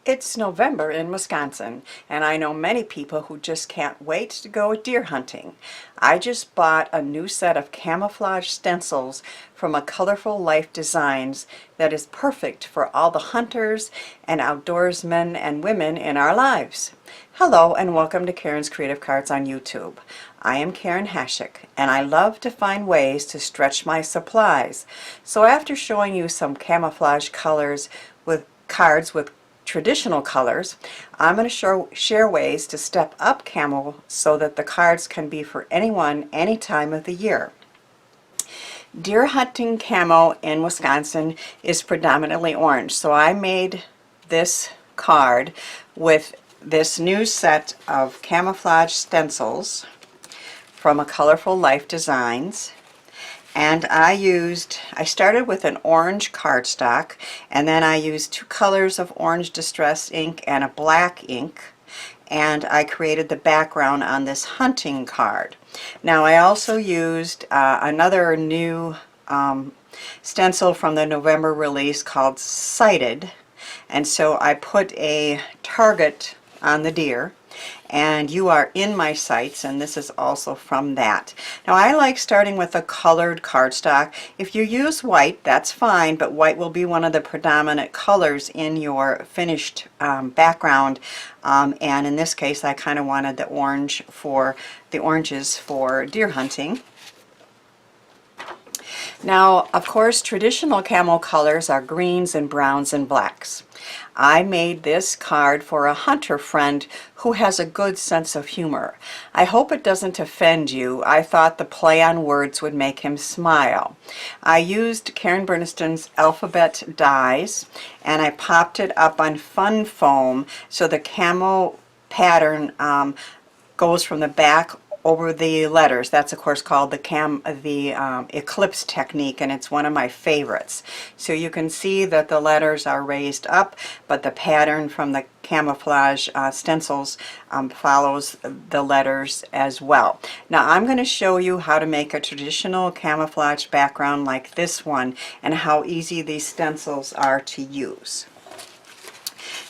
It's November in Wisconsin, and I know many people who just can't wait to go deer hunting. I just bought a new set of camouflage stencils from a Colorful Life Designs that is perfect for all the hunters and outdoorsmen and women in our lives. Hello and welcome to Karen's Creative Cards on YouTube. I am Karen Hashik, and I love to find ways to stretch my supplies. So after showing you some camouflage colors with cards with traditional colors, I'm going to share ways to step up camo so that the cards can be for anyone, any time of the year. Deer hunting camo in Wisconsin is predominantly orange, so I made this card with this new set of camouflage stencils from a Colorful Life Designs. And I started with an orange cardstock, and then I used 2 colors of orange distress ink and a black ink, and I created the background on this hunting card. Now I also used another new stencil from the November release called Sighted, and so I put a target on the deer, and you are in my sights, and this is also from that. Now I like starting with a colored cardstock. If you use white, that's fine, but white will be one of the predominant colors in your finished background, and in this case I kind of wanted the oranges for deer hunting. Now, of course, traditional camo colors are greens and browns and blacks. I made this card for a hunter friend who has a good sense of humor. I hope it doesn't offend you. I thought the play on words would make him smile. I used Karen Burniston's alphabet dies, and I popped it up on fun foam so the camo pattern goes from the back over the letters. That's of course called the eclipse technique, and it's one of my favorites. So you can see that the letters are raised up, but the pattern from the camouflage stencils follows the letters as well. Now I'm going to show you how to make a traditional camouflage background like this one, and how easy these stencils are to use.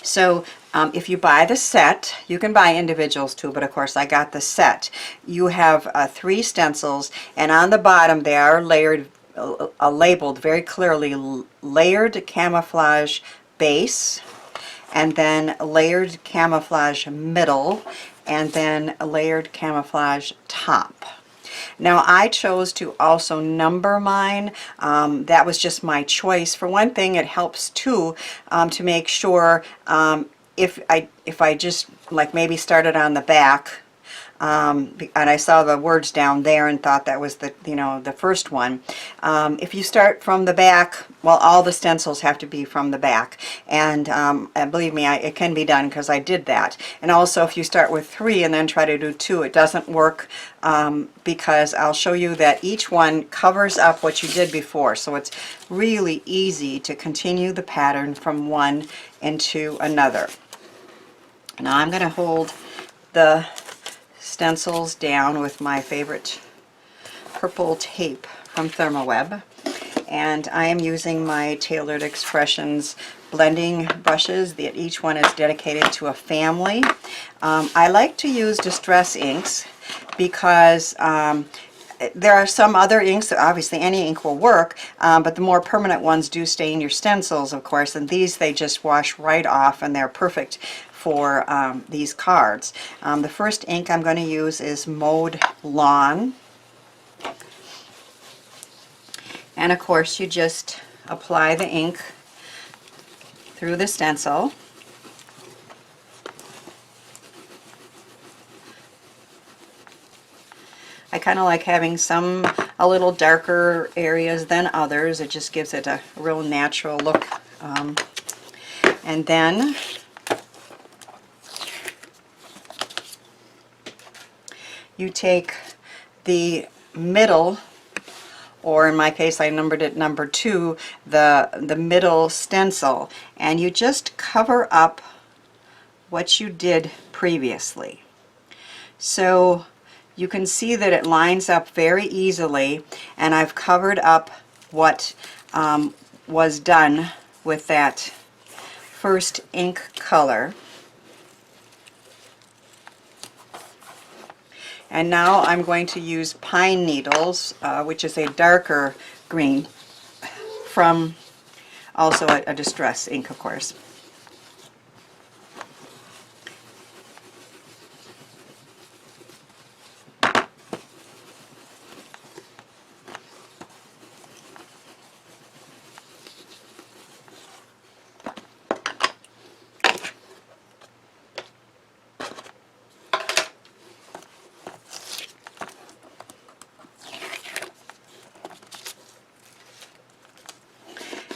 So if you buy the set, you can buy individuals too, but of course I got the set. You have 3 stencils, and on the bottom they are layered, labeled very clearly, layered camouflage base, and then layered camouflage middle, and then a layered camouflage top. Now I chose to also number mine. That was just my choice. For one thing, it helps too to make sure if I just like maybe started on the back, and I saw the words down there and thought that was the the first one. If you start from the back, well, all the stencils have to be from the back, and believe me, it can be done because I did that. And also, if you start with 3 and then try to do 2, it doesn't work, because I'll show you that each one covers up what you did before. So it's really easy to continue the pattern from one into another. Now I'm going to hold the stencils down with my favorite purple tape from Thermoweb, and I am using my Tailored Expressions blending brushes. That each one is dedicated to a family. I like to use distress inks because there are some other inks, obviously any ink will work, but the more permanent ones do stain your stencils, of course, and these they just wash right off, and they're perfect for these cards. The first ink I'm going to use is Mowed Lawn, and of course you just apply the ink through the stencil. I kind of like having some a little darker areas than others. It just gives it a real natural look. And then you take the middle, or in my case I numbered it number 2, the middle stencil, and you just cover up what you did previously. So you can see that it lines up very easily, and I've covered up what was done with that first ink color. And now I'm going to use Pine Needles, which is a darker green from also a Distress ink, of course.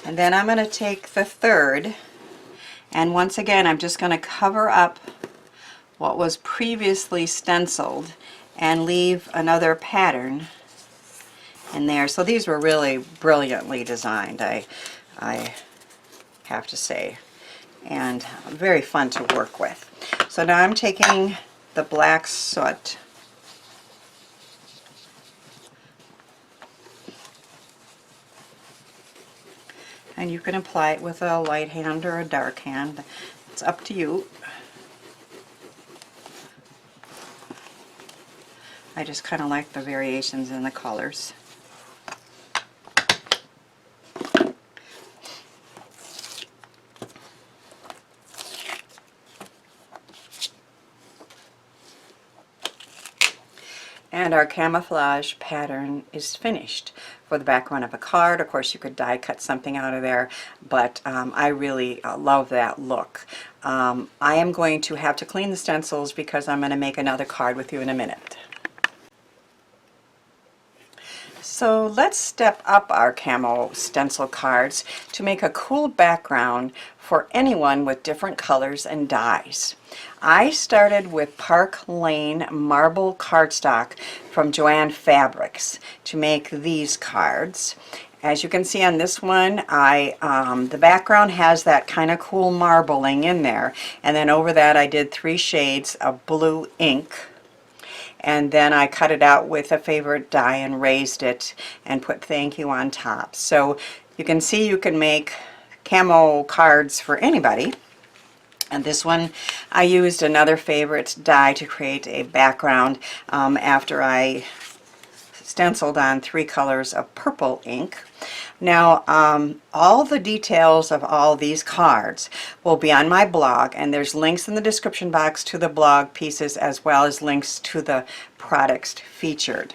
And then I'm going to take the third, and once again I'm just going to cover up what was previously stenciled and leave another pattern in there. So these were really brilliantly designed, I have to say, and very fun to work with. So now I'm taking the black soot, and you can apply it with a light hand or a dark hand. It's up to you. I just kind of like the variations in the colors. And our camouflage pattern is finished for the background of a card. Of course, you could die cut something out of there, but I really love that look. I am going to have to clean the stencils because I'm going to make another card with you in a minute. So let's step up our camo stencil cards to make a cool background for anyone with different colors and dyes. I started with Park Lane Marble Cardstock from JoAnns Fabrics to make these cards. As you can see on this one, the background has that kind of cool marbling in there, and then over that I did 3 shades of blue ink. And then I cut it out with a favorite die and raised it and put thank you on top. So you can see you can make camo cards for anybody. And this one I used another favorite die to create a background after I stenciled on 3 colors of purple ink. Now, all the details of all these cards will be on my blog, and there's links in the description box to the blog pieces as well as links to the products featured.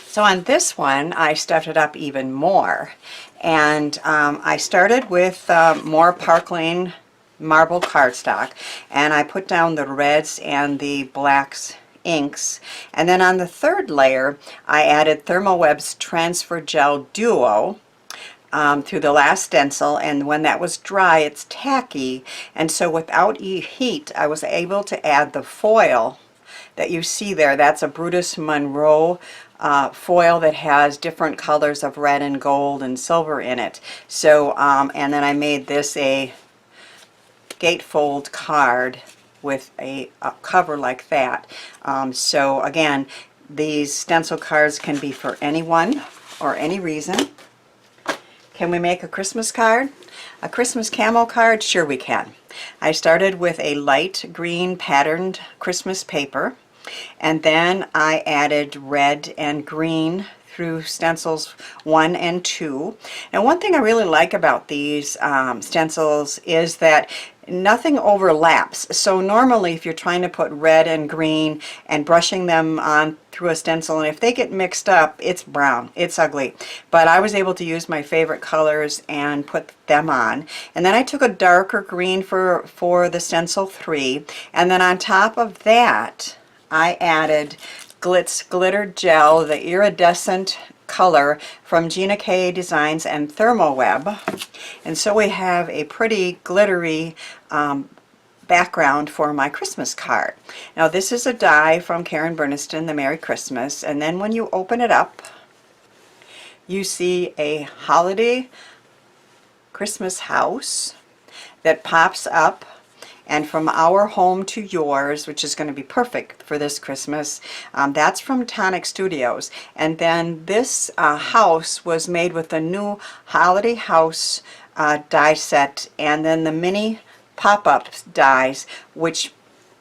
So on this one, I stuffed it up even more, and I started with more Park Lane Marble Cardstock, and I put down the reds and the blacks inks, and then on the third layer I added thermoweb's Transfer Gel Duo through the last stencil, and when that was dry it's tacky, and so without heat I was able to add the foil that you see there. That's a Brutus Monroe foil that has different colors of red and gold and silver in it. So and then I made this a gatefold card with a cover like that. So again, these stencil cards can be for anyone or any reason. Can we make a Christmas card? A Christmas camo card? Sure we can. I started with a light green patterned Christmas paper, and then I added red and green through stencils 1 and 2. And one thing I really like about these stencils is that nothing overlaps. So normally if you're trying to put red and green and brushing them on through a stencil, and if they get mixed up, it's brown, it's ugly. But I was able to use my favorite colors and put them on. And then I took a darker green for the stencil 3, and then on top of that I added Glitz Glitter Gel, the Iridescent color from Gina Designs and Thermoweb. And so we have a pretty glittery background for my Christmas card. Now this is a die from Burniston, the Merry Christmas, and then when you open it up you see a holiday Christmas house that pops up, and from our home to yours, which is going to be perfect for this Christmas. That's from Tonic Studios. And then this house was made with a new holiday house die set, and then the mini pop-up dies, which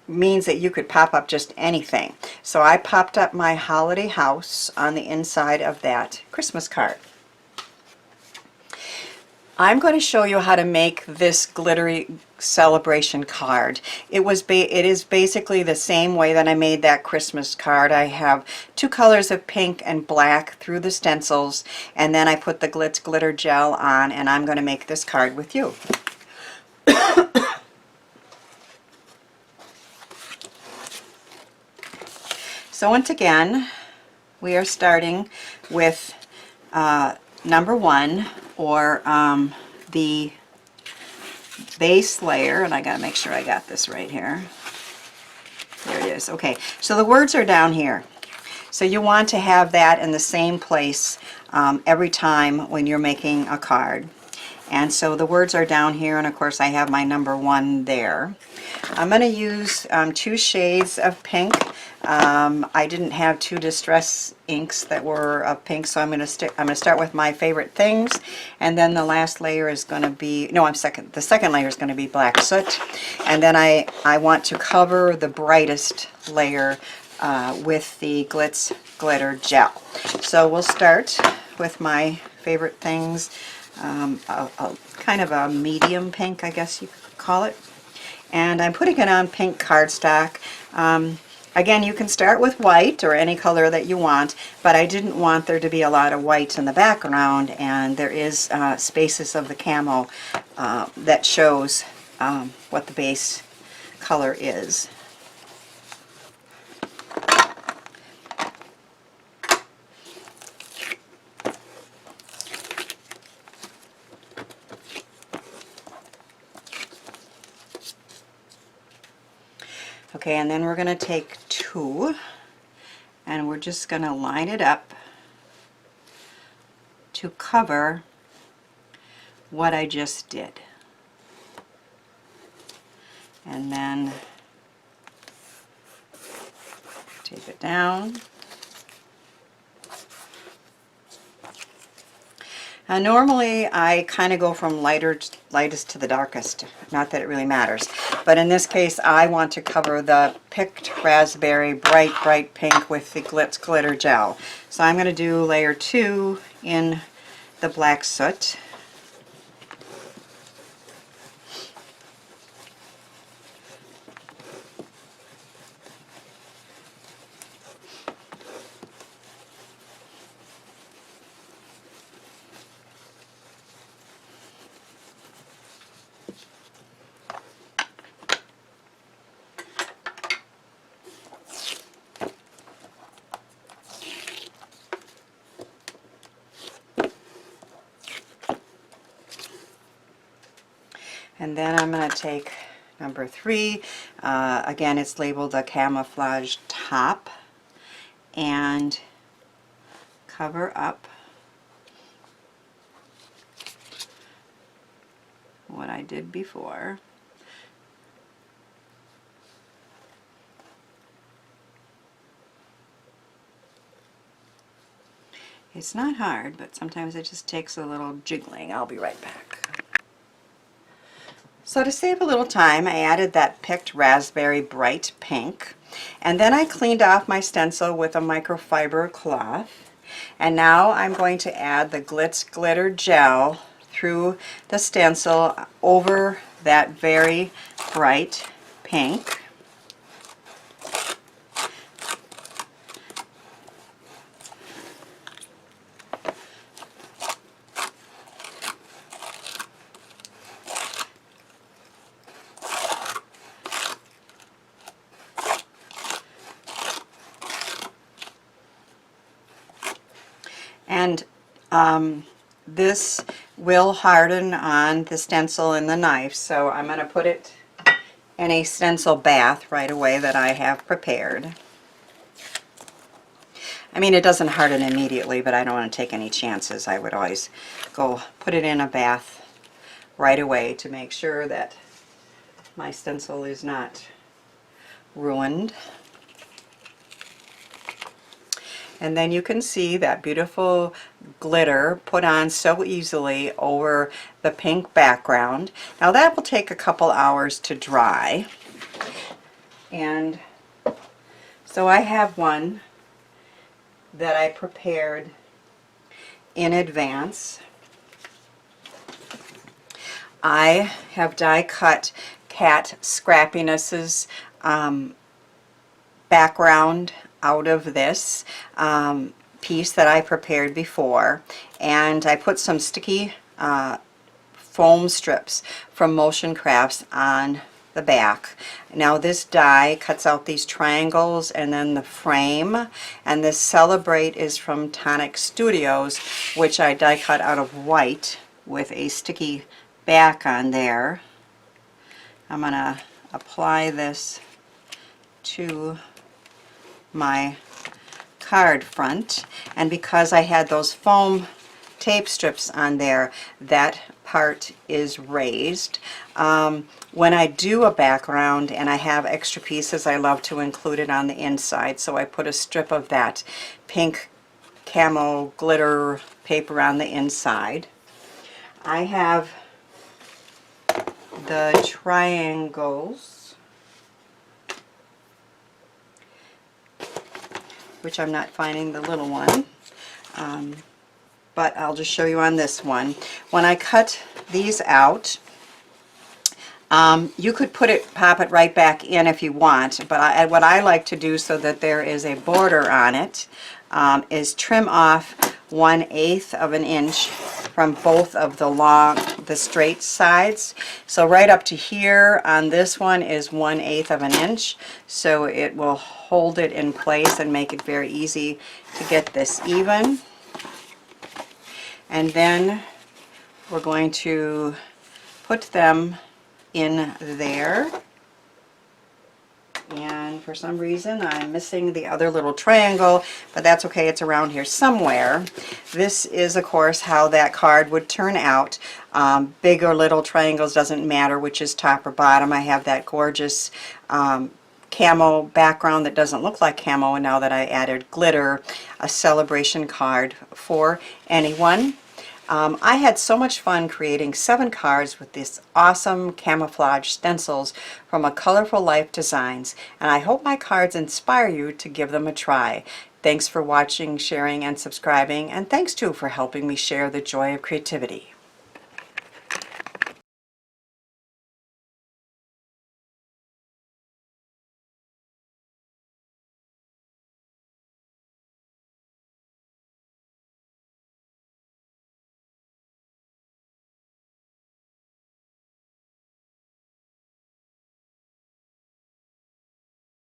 means that you could pop up just anything. So I popped up my holiday house on the inside of that Christmas card. I'm going to show you how to make this glittery celebration card. It is basically the same way that I made that Christmas card. I have two colors of pink and black through the stencils, and then I put the Glitz Glitter Gel on, and I'm going to make this card with you. So once again, we are starting with number 1, or the base layer, and I gotta make sure I got this right here. There it is. Okay, so the words are down here. So you want to have that in the same place every time when you're making a card. And so the words are down here, and of course I have my number 1 there. I'm going to use 2 shades of pink. I didn't have 2 distress inks that were of pink, so I'm going to start with my favorite things, and then the last layer is going to be, no, the second layer is going to be black soot, and then I want to cover the brightest layer with the Glitz Glitter Gel. So we'll start with my favorite things, kind of a medium pink, I guess you could call it. And I'm putting it on pink cardstock. Again, you can start with white or any color that you want, but I didn't want there to be a lot of white in the background, and there is spaces of the camo that shows what the base color is. Okay, and then we're going to take 2, and we're just going to line it up to cover what I just did. And then tape it down. Normally I kind of go from lightest to the darkest, not that it really matters, but in this case I want to cover the picked raspberry bright pink with the Glitz Glitter Gel. So I'm going to do layer 2 in the black soot. And then I'm going to take number 3. Again, it's labeled a Camouflage top, and cover up what I did before. It's not hard, but sometimes it just takes a little jiggling. I'll be right back. So to save a little time, I added that picked raspberry bright pink, and then I cleaned off my stencil with a microfiber cloth, and now I'm going to add the Glitz Glitter Gel through the stencil over that very bright pink. And this will harden on the stencil and the knife, so I'm going to put it in a stencil bath right away that I have prepared. I mean, it doesn't harden immediately, but I don't want to take any chances. I would always go put it in a bath right away to make sure that my stencil is not ruined. And then you can see that beautiful glitter put on so easily over the pink background. Now that will take a couple hours to dry. And so I have one that I prepared in advance. I have die cut Cat Scrappiness's background out of this piece that I prepared before, and I put some sticky foam strips from Motion Crafts on the back. Now this die cuts out these triangles and then the frame, and this Celebrate is from Tonic Studios, which I die cut out of white with a sticky back on there. I'm going to apply this to my card front, and because I had those foam tape strips on there, that part is raised. When I do a background and I have extra pieces, I love to include it on the inside, so I put a strip of that pink camo glitter paper on the inside. I have the triangles, which I'm not finding the little one, but I'll just show you on this one. When I cut these out, you could pop it right back in if you want, but what I like to do so that there is a border on it is trim off 1/8 of an inch from both of the straight sides. So right up to here on this one is 1/8 of an inch, so it will hold it in place and make it very easy to get this even. And then we're going to put them in there, and for some reason I'm missing the other little triangle, but that's okay, it's around here somewhere. This is of course how that card would turn out. Big or little triangles, doesn't matter which is top or bottom. I have that gorgeous camo background that doesn't look like camo, and now that I added glitter, a celebration card for anyone. I had so much fun creating 7 cards with this awesome camouflage stencils from A Colorful Life Designs, and I hope my cards inspire you to give them a try. Thanks for watching, sharing, and subscribing, and thanks too for helping me share the joy of creativity.